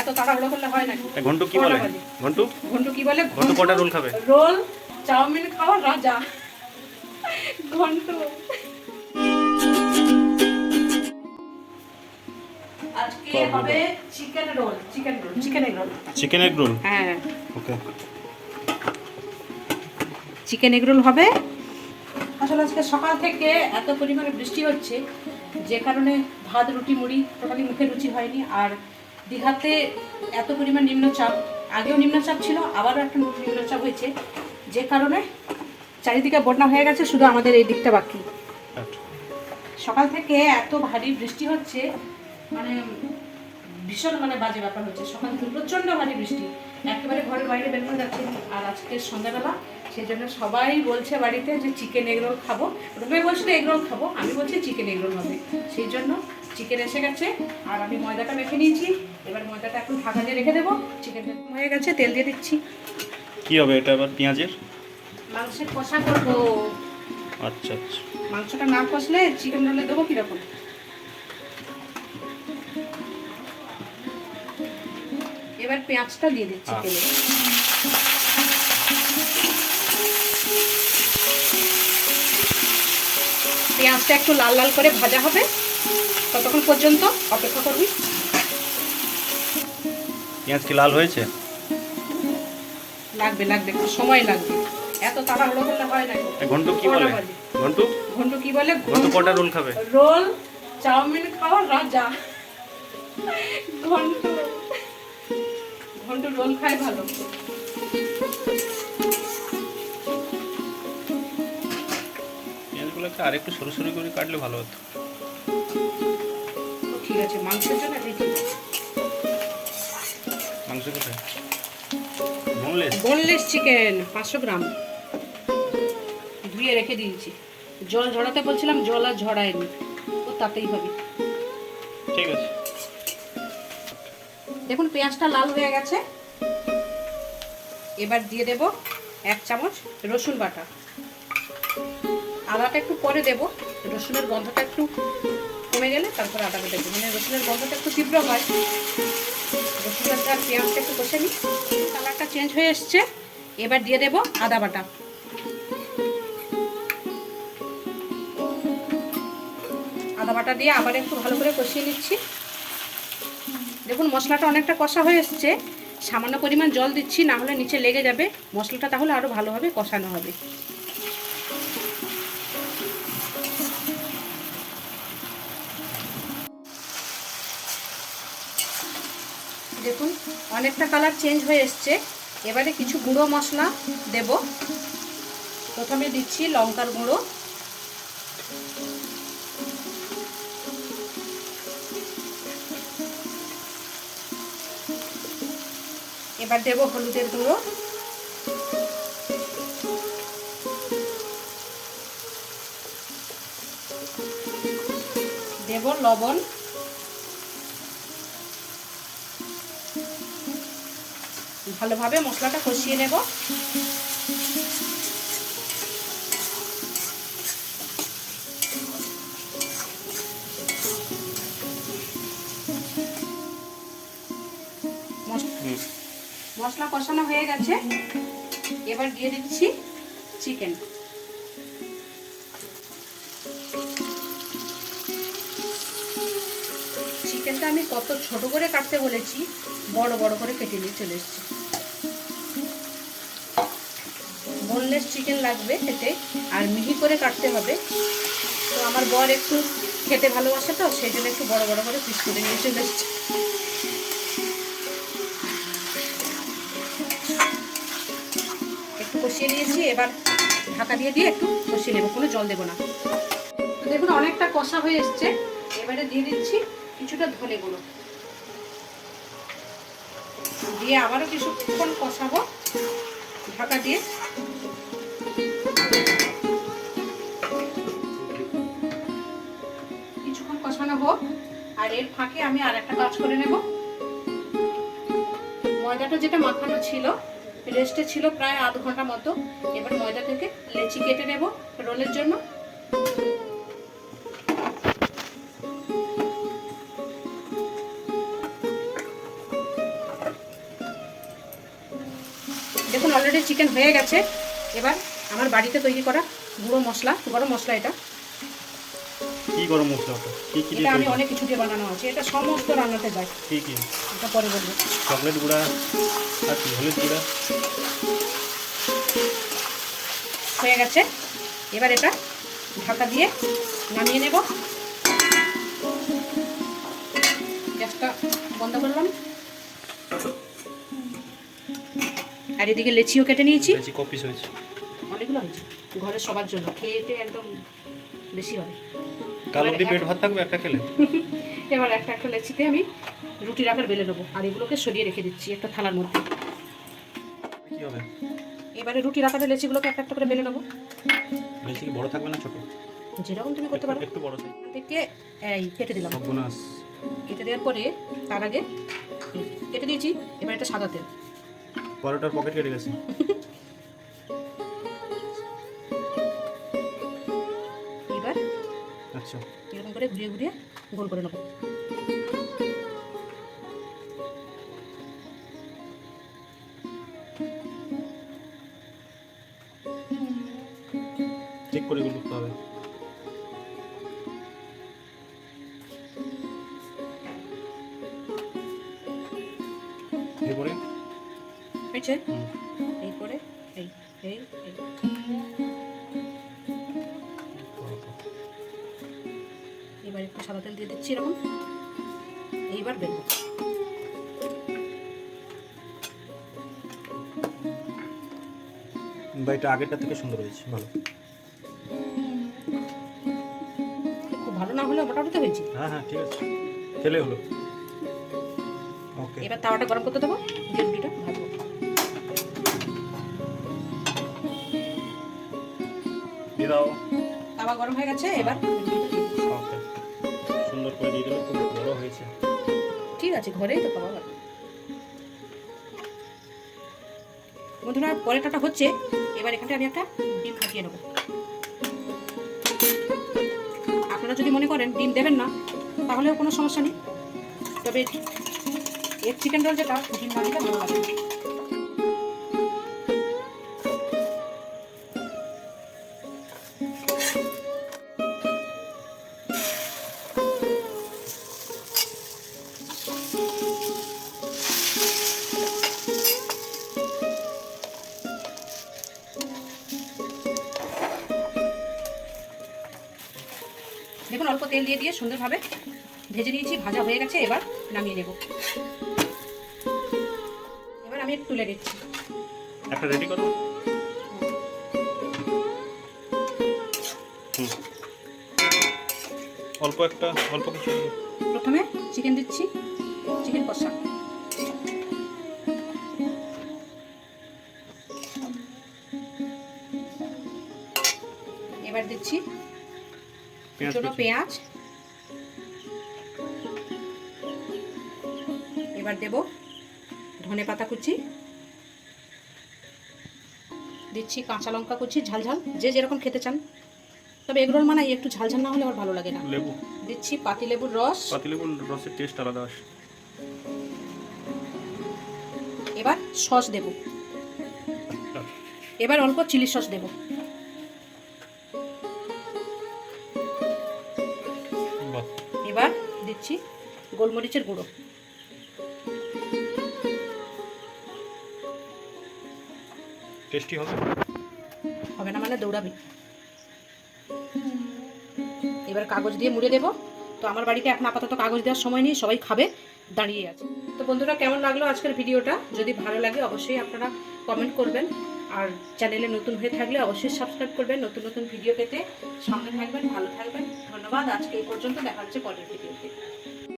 এত তাড়াহুড়ো করলে হয় নাকি? ঘন্টু কি বলে? ঘন্টু ঘন্টু কি বলে? ঘন্টু কটা রোল খাবে? রোল চাউমিন খাওয়ার রাজা ঘন্টু। আজকে হবে chicken roll, chicken egg roll. Chicken egg roll? হ্যাঁ, ওকে। চিকেন এগ রোল হবে। আসলে আজকে সকাল থেকে এত পরিমাণে বৃষ্টি হচ্ছে, যে কারণে ভাত রুটি মুড়ি টোটালি মুখে রুচি হয়নি। আর দীঘাতে এত পরিমাণ নিম্নচাপ, আগেও নিম্নচাপ ছিল, আবারও একটা নিম্নচাপ হয়েছে, যে কারণে চারিদিকে বন্যা হয়ে গেছে, শুধু আমাদের এই দিকটা বাকি। সকাল থেকে এত ভারী বৃষ্টি হচ্ছে, মানে ভীষণ বাজে ব্যাপার হচ্ছে। সকাল থেকে প্রচণ্ড ভারী বৃষ্টি, একেবারে ঘরের বাইরে বেরোনো যাচ্ছে। আর আজকে সন্ধ্যাবেলা সেই জন্য সবাই বলছে বাড়িতে যে চিকেন এগ রোল খাবো। রুমে বলছিল এগ রোল খাবো, আমি বলছি চিকেন এগ রোল হবে। সেই জন্য চিকেন এসে গেছে, আর আমি ময়দাটা মেখে নিয়েছি। এবার ময়দাটা একটু ঢাকা দিয়ে রেখে দেবো। চিকেন হয়ে গেছে, তেল দিয়ে দিচ্ছি। কি হবে এটা আবার? পেঁয়াজের মাংসের কষা করবো। আচ্ছা আচ্ছা। মাংসটা না কষলে চিকেন রোলে দেবো কিরকম? এবার পেঁয়াজটা দিয়ে দিচ্ছি তেলে। পেঁয়াজটা একটু লাল লাল করে ভাজা হবে, ততক্ষণ পর্যন্ত অপেক্ষা করবি। পেঁয়াজ কি লাল হয়েছে? লাগবে একটু সময় লাগবে, এত তাড়াহুড়ো করলে হয় না। ঘন্টু কি বলে? ঘন্টু ঘন্টু কি বলে? ঘন্টু কটা রোল খাবে? রোল চাউমিন খাওয়ার রাজা ঘন্টু। ঘন্টু রোল খায় ভালো। পেঁয়াজগুলোকে আর একটু সরু সরু করে কাটলে ভালো হতো। ঠিক আছে, মাংসের জন্য রেডি। মাংস কোথায়? বোনলেস চিকেন 500 গ্রাম ধুয়ে রেখে দিয়েছি। জল ঝরাতে বলছিলাম, জল আর ঝরায়নি, তো তাতেই হবে। ঠিক আছে। দেখুন পেঁয়াজটা লাল হয়ে গেছে। এবার দিয়ে দেব 1 চামচ রসুন বাটা। আদাটা একটু পরে দেব, রসুনের গন্ধটা একটু কমে গেলে তারপর আদাটা দেবো। রসুনের গন্ধটা একটু তীব্র হয়। রসুনের আর পেঁয়াজটা একটু কষে নিই, কালারটা চেঞ্জ হয়ে এসছে। এবার দিয়ে দেব আদা বাটা। আদা বাটা দিয়ে আবার একটু ভালো করে কষিয়ে নিচ্ছি। দেখুন মশলাটা অনেকটা কষা হয়ে এসছে। সামান্য পরিমাণ জল দিচ্ছি, না হলে নিচে লেগে যাবে মশলাটা, তাহলে আরও ভালোভাবে কষানো হবে। দেখুন অনেকটা কালার চেঞ্জ হয়ে এসছে। এবারে কিছু গুঁড়ো মশলা দেব। প্রথমে দিচ্ছি লঙ্কার গুঁড়ো, এবার দেব হলুদের গুঁড়ো, দেব লবণ, ভালোভাবে মশলাটা কষিয়ে নেব। মশলা কষানো হয়ে গেছে, এবার দিয়ে দিচ্ছি চিকেন। চিকেনটা আমি কত ছোট করে কাটতে বলেছি, বড় বড় করে কেটে নিয়ে চলে এসেছি। বোনলেস চিকেন লাগবে খেতে, আর মিহি করে কাটতে হবে। তো আমার বর একটু খেতে ভালোবাসে, তো সেই জন্য একটু বড় বড় করে পিস করে নিয়ে চলে এসেছি। একটু কষিয়ে নিয়েছি, এবার ঢাকা দিয়ে একটু কষিয়ে নেব, কোনো জল দেবো না। তো দেখুন অনেকটা কষা হয়ে এসছে। এবারে দিয়ে দিচ্ছি কিছুটা ধনে গুঁড়ো, দিয়ে আবারও কিছুক্ষণ কষাবো ঢাকা দিয়ে। কিছুক্ষণ কষানো হোক, আর এর ফাঁকে আমি আর একটা কাজ করে নেব। ময়দাটা যেটা মাখানো ছিল, রেস্টে ছিল প্রায় আধ ঘন্টা মতো। এবার ময়দা থেকে লেচি কেটে নেব রোলের জন্য। দেখুন অলরেডি চিকেন হয়ে গেছে। এবার আমার বাড়িতে তৈরি করা গুঁড়ো মশলা, গরম মশলা, এটা কি গরম মশলা ওটা? কি কি দিয়ে এটা আমি তৈরি? অনেক কিছু দিয়ে বানানো আছে, এটা সমস্ত রান্নাতে যায়। কি কি? এটা পরে বলবো। চকলেট গুঁড়া আর কি হলুদ গুঁড়া। হয়ে গেছে। এবার এটা ঢাকা দিয়ে নামিয়ে নেব। গ্যাসটা বন্ধ করলাম। আর এদিকে লেচিও কেটে নিয়েছি। বেশি কপিস হয়েছে। অনেকগুলো হয়েছে ঘরের সবার জন্য, খেতে একদম বেশি হবে। কাল অবধি পেট ভাত থাকবে একটা খেলে। এবার একটা একটা লেচিতে আমি রুটির আকার বেলে নেবো, আর এগুলোকে সরিয়ে রেখে দিচ্ছি একটা থালার মধ্যে। কি হবে? এবারে রুটির আকারে লেচিগুলোকে একটা একটা করে বেলে নেবো। বেশি কি বড় থাকবে না ছোট? যেরকম তুমি করতে পারো। একটু বড় সাইজ। এখান থেকে এই কেটে দিলাম। সর্বনাশ। কেটে দেওয়ার পরে তার আগে কেটে দিয়েছি। এবার এটা সাদা তেল। পরোটার পকেট কেটে গেছে। এবার আচ্ছা। এরকম করে ঘুরিয়ে ঘুরিয়ে গোল করে নেবো। চেক করে গুলতে হবে। এরপরে হয়েছে। এই করে এই এই এই এবার একটু সাদা তেল দিয়ে দিচ্ছি এরকম। এইবার বেলবো। বা এটা আগেরটা থেকে সুন্দর হয়েছে, ভালো। খুব ভালো না হলেও মোটামুটি হয়েছে। হ্যাঁ হ্যাঁ ঠিক আছে, খেলে হলো। ওকে, এবার তাওয়াটা গরম করতে দেবো, দিয়ে রুটিটা ভাজবো। দিয়ে দাও। তাওয়া গরম হয়ে গেছে, এবার রুটিটা দিয়ে দিচ্ছি। ওকে, সুন্দর করে দিয়ে দিলে খুব বড় হয়েছে। ঠিক আছে, ঘরেই তো খাওয়া হবে। বন্ধুরা পরোটাটা হচ্ছে, এবার এখানটা আমি একটা ডিম ফাটিয়ে নেবো। আপনারা যদি মনে করেন ডিম দেবেন না, তাহলেও কোনো সমস্যা নেই। তবে এগ চিকেন রোল যেটা, ডিম না দিলে ভালো লাগে না। দেখুন অল্প তেল দিয়ে সুন্দরভাবে ভেজে নিয়েছি, ভাজা হয়ে গেছে। এবার নামিয়ে নেব। এবার আমি একটু তুলে দিচ্ছি। একটা রেডি করো। অল্প কিছু। প্রথমে চিকেন দিচ্ছি, চিকেন কষা। এবার দিচ্ছি কুচনো পেঁয়াজ। এবার দেব ধনেপাতা কুচি, দিচ্ছি কাঁচা লঙ্কা কুচি, ঝালঝাল যে যেরকম খেতে চান। তবে এগরোল মানাই একটু ঝালঝাল না হলে আমার ভালো লাগে না। লেবু দিচ্ছি পাতিলেবুর রস। পাতিলেবুর রসের টেস্ট আলাদা আসে। এবার সস দেব। এবার অল্প চিলি সস দেব। এবার দিচ্ছি গোলমরিচের গুঁড়ো। টেস্টি হবে। হবে না মানে দৌড়াবি। এবার কাগজ দিয়ে মুড়ে দেব। তো আমার বাড়িতে এখন আপাতত কাগজ দেওয়ার সময় নেই, সবাই খাবে দাঁড়িয়ে আছে। তো বন্ধুরা কেমন লাগলো আজকের ভিডিওটা? যদি ভালো লাগে অবশ্যই আপনারা কমেন্ট করবেন, আর চ্যানেলে নতুন হয়ে থাকলে অবশ্যই সাবস্ক্রাইব করবেন নতুন নতুন ভিডিও পেতে। সামনে থাকবেন, ভালো থাকবেন। ধন্যবাদ। আজকে এই পর্যন্ত, দেখা হচ্ছে পরের ভিডিওতে।